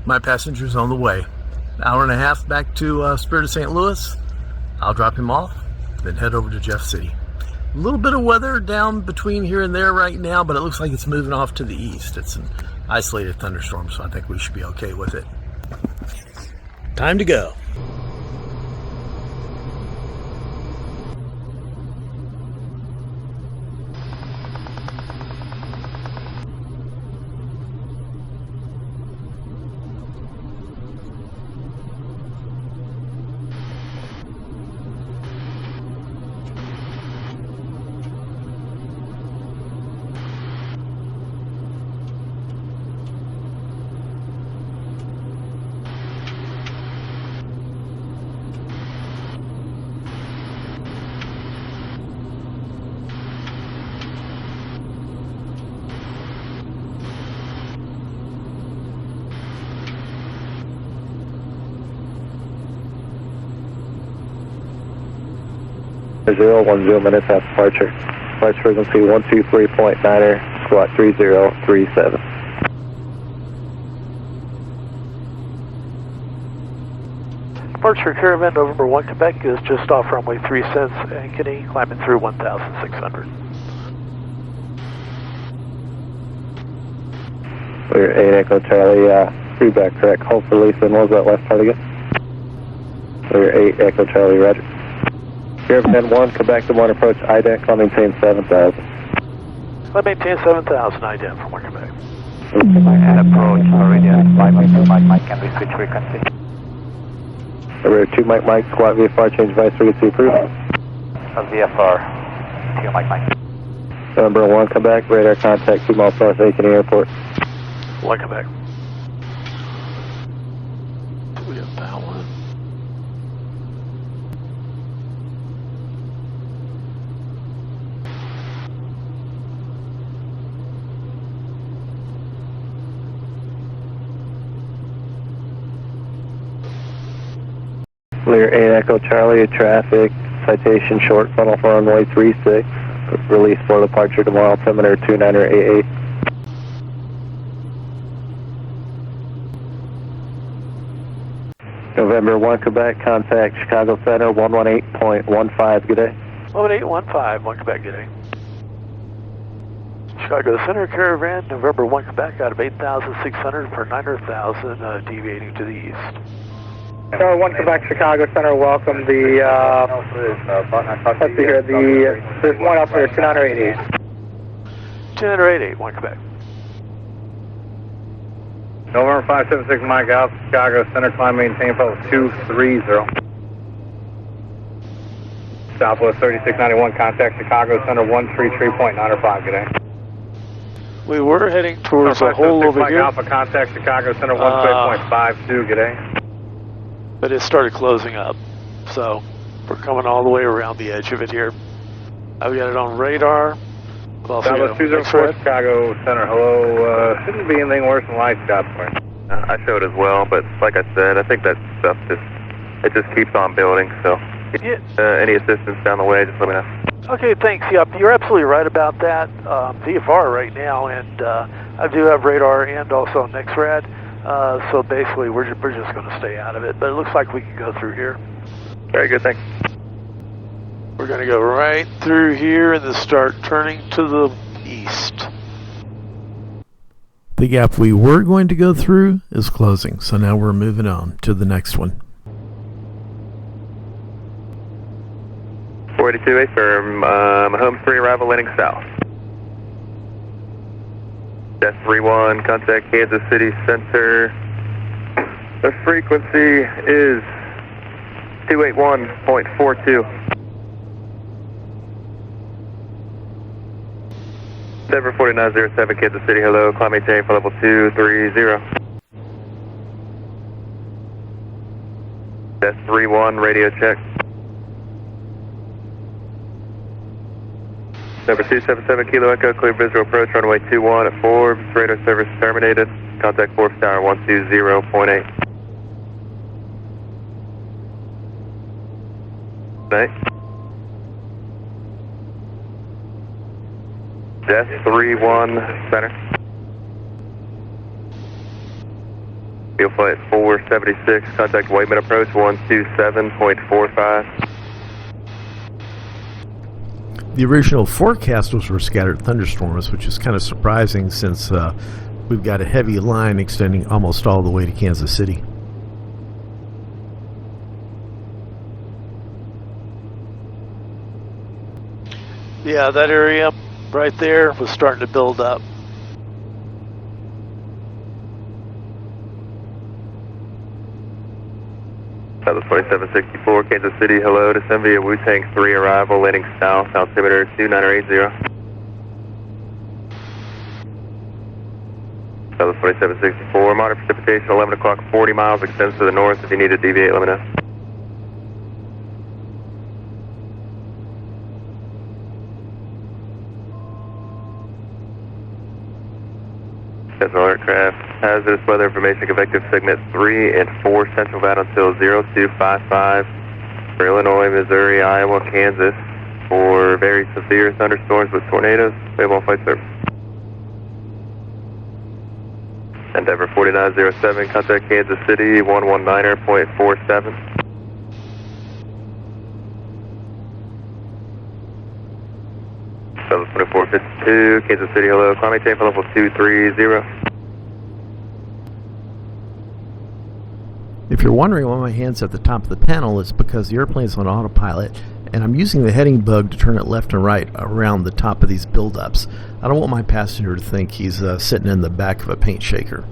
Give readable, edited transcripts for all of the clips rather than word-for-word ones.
My passenger's on the way. Hour and a half back to Spirit of St. Louis. I'll drop him off, then head over to Jeff City. A little bit of weather down between here and there right now, but it looks like it's moving off to the east. It's an isolated thunderstorm, so I think we should be okay with it. Time to go. Zero 10 minutes after departure. Flight frequency 123.9er, squawk 3037. Departure Caravan, November 1 Quebec is just off runway 36, Ankeny, climbing through 1,600. We're 8 Echo Charlie, feedback correct, hold for release, and what was that last part again? We're 8 Echo Charlie, roger. Caravan 1, Quebec to 1 approach, IDEC, climb maintain 7,000. Climb maintain 7,000, IDEC from 1 Quebec. And approach, already at 5.2 Mike, can we switch frequency? We're 2 Mike, squawk VFR, change device frequency approved. VFR, 2 Mike. November 1, Quebec, radar contact 2 miles south, Ankeny Airport. 1 Quebec. We have that one. Clear 8 Echo Charlie, traffic, citation short funnel for runway 36. Release for departure tomorrow, altimeter 2988. November 1 Quebec, contact Chicago Center 118.15, good day. 11815, 1 Quebec, good day. Chicago Center Caravan, November 1 Quebec out of 8,600 for 9,000, deviating to the east. 1 Quebec, Chicago Center, welcome the, let's see here, there's one up there, 2988. 2988, 1 Quebec. November 576 Mike out, Chicago Center, climb maintain post 230. Southwest 3691, contact Chicago Center 133.905, good day. We were heading towards a hole over Mike here. Alpha, contact Chicago Center 128.52, good day. But it started closing up, so we're coming all the way around the edge of it here. I've got it on radar. Southwest 204 Chicago Center, hello. Shouldn't be anything worse than light stop for you. I showed as well, but like I said, I think that stuff just keeps on building, so any assistance down the way, just let me know. Okay, thanks. Yep, you're absolutely right about that. VFR right now, and I do have radar and also NexRad. So basically, we're just going to stay out of it. But it looks like we can go through here. Very good, thanks. We're going to go right through here and then start turning to the east. The gap we were going to go through is closing, so now we're moving on to the next one. 482 firm, home 3 arrival landing south. Death 31, contact Kansas City Center. The frequency is 281.42. Denver 4907, Kansas City, hello, climb maintain for level 230. Death 31, radio check. Number 277, Kilo Echo, clear visual approach, runway 21 at Forbes, radar service terminated. Contact Forbes Tower 120.8. Night. Death 31, center. Field flight 476, contact Whiteman approach 127.45. The original forecast was for scattered thunderstorms, which is kind of surprising since we've got a heavy line extending almost all the way to Kansas City. Yeah, that area right there was starting to build up. Southwest 2764, Kansas City, hello, descend via Wu-Tang 3 arrival, landing south, altimeter 2980. Southwest 2764, moderate precipitation, 11 o'clock, 40 miles, extends to the north. If you need to deviate, let me know. Cessna aircraft, hazardous weather information, convective segment 3 and 4 central bound until 0255 for Illinois, Missouri, Iowa, Kansas for very severe thunderstorms with tornadoes. We have all flight service. Endeavor 4907, contact Kansas City 119.47. Southwest 2452, Kansas City, hello, climb maintain for level 230. If you're wondering why my hand's at the top of the panel, it's because the airplane's on autopilot and I'm using the heading bug to turn it left and right around the top of these buildups. I don't want my passenger to think he's sitting in the back of a paint shaker.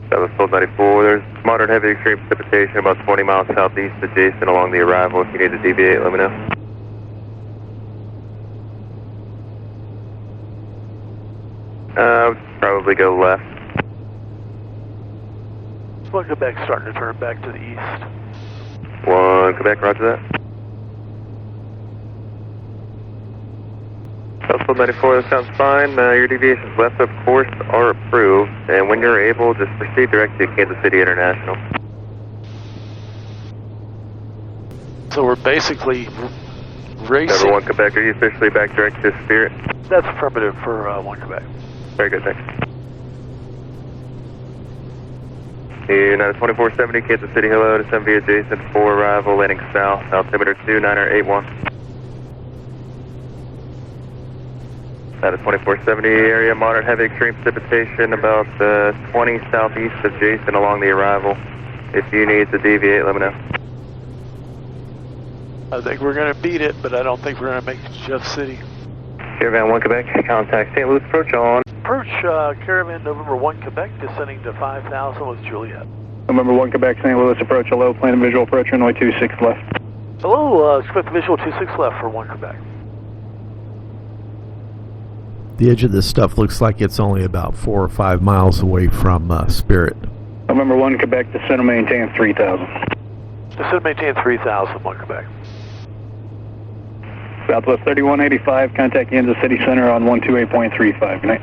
Southwest 1294, there's moderate heavy extreme precipitation about 20 miles southeast adjacent along the arrival. If you need to deviate, let me know. Probably go left. One Quebec starting to turn back to the east. 1 Quebec, roger that. Southwest 1294, that sounds fine. Your deviations left of course are approved, and when you're able, just proceed direct to Kansas City International. So we're basically racing. Number 1 Quebec, are you officially back direct to Spirit? That's affirmative for 1 Quebec. Very good, thanks. United 2470, Kansas City, hello, descend via adjacent 4 arrival, landing south, altimeter 2981. United 2470 area, moderate heavy extreme precipitation, about 20 southeast adjacent along the arrival. If you need to deviate, let me know. I think we're going to beat it, but I don't think we're going to make it to Jeff City. Caravan 1 Quebec, contact St. Louis approach on. Approach Caravan November 1 Quebec, descending to 5,000 with Juliet. November 1 Quebec, St. Louis approach, hello, plan and visual approach, runway 26 left. Hello, expect visual 26 left for 1 Quebec. The edge of this stuff looks like it's only about 4 or 5 miles away from Spirit. November 1 Quebec, descend and maintain 3,000. Descend and maintain 3,000, 1 Quebec. Southwest 3185, contact Kansas City Center on 128.35. Good night.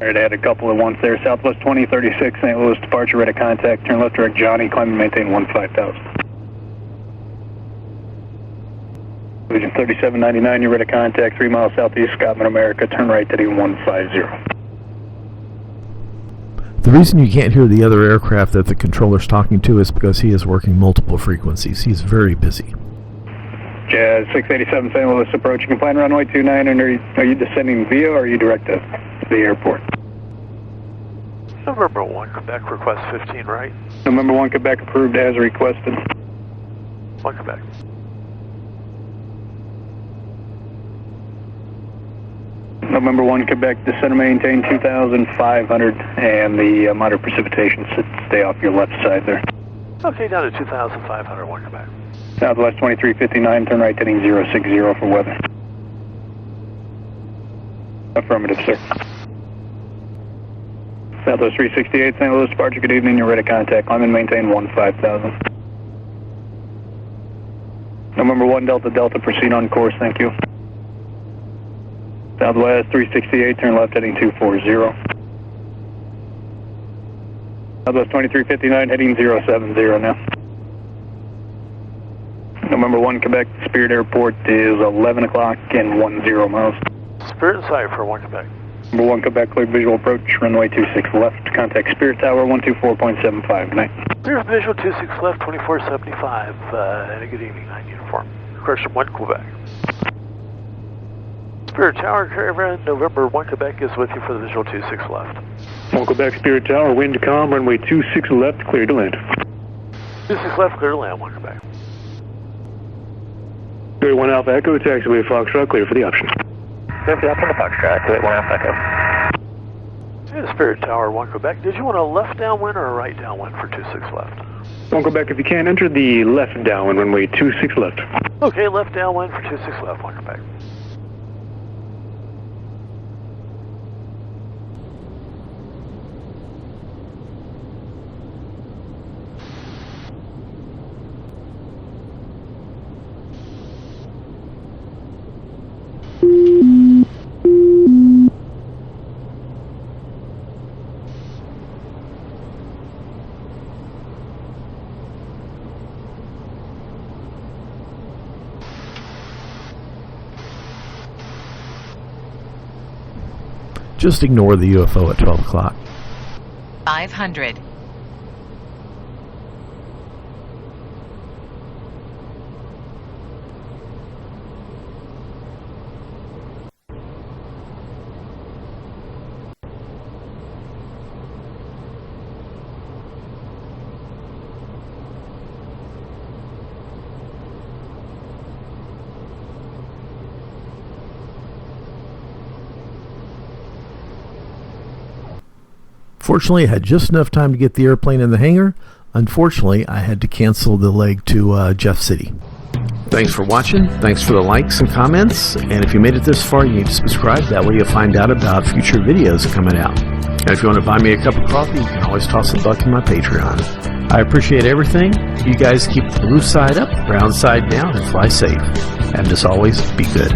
All right, I had a couple at once there. Southwest 2036, St. Louis departure, ready to contact. Turn left direct Johnny, climb and maintain 15,000. Division 3799, you're ready to contact 3 miles southeast, Scotland, America. Turn right to 150. The reason you can't hear the other aircraft that the controller's talking to is because he is working multiple frequencies. He's very busy. Jazz 687 St. Louis approach. You can plan runway 29, and are you descending via or are you direct to the airport? November 1 Quebec, request 15 right. November 1 Quebec approved as requested. 1 Quebec. November 1 Quebec, descend and maintain 2,500, and the moderate precipitation should stay off your left side there. Okay, down to 2,500, 1 Quebec. Southwest 2359, turn right heading 060 for weather. Affirmative, sir. Southwest 368, St. Louis departure, good evening, you're ready to contact. Climb and maintain 15,000. November 1 Delta Delta, proceed on course, thank you. Southwest 368, turn left heading 240. Southwest 2359, heading 070 now. November 1 Quebec, Spirit Airport is 11 o'clock and 10 miles. Spirit and Cypher, 1 Quebec. Number 1 Quebec, clear visual approach, runway 26 left, contact Spirit Tower 124.75, good night. Spirit visual 26 left, 2475, and a good evening, 9 uniform. Question 1 Quebec. Spirit Tower Caravan, November 1 Quebec is with you for the visual 26 left. 1 Quebec, Spirit Tower, wind calm, runway 26 left, clear to land. 26 left, clear to land, 1 Quebec. Spirit 1 Alpha Echo, taxiway Foxtrot, clear for the option. Clear for the option to Foxtrot, activate 1 Alpha Echo. And Spirit Tower 1 Quebec, did you want a left downwind or a right downwind for 26 left? 1 Quebec, if you can, enter the left downwind, runway 26 left. Okay, left downwind for 26 left, 1 Quebec. Just ignore the UFO at 12 o'clock. 500. Fortunately, I had just enough time to get the airplane in the hangar. Unfortunately, I had to cancel the leg to Jeff City. Thanks for watching. Thanks for the likes and comments. And if you made it this far, you need to subscribe. That way you'll find out about future videos coming out. And if you want to buy me a cup of coffee, you can always toss a buck in my Patreon. I appreciate everything. You guys keep the blue side up, brown side down, and fly safe. And as always, be good.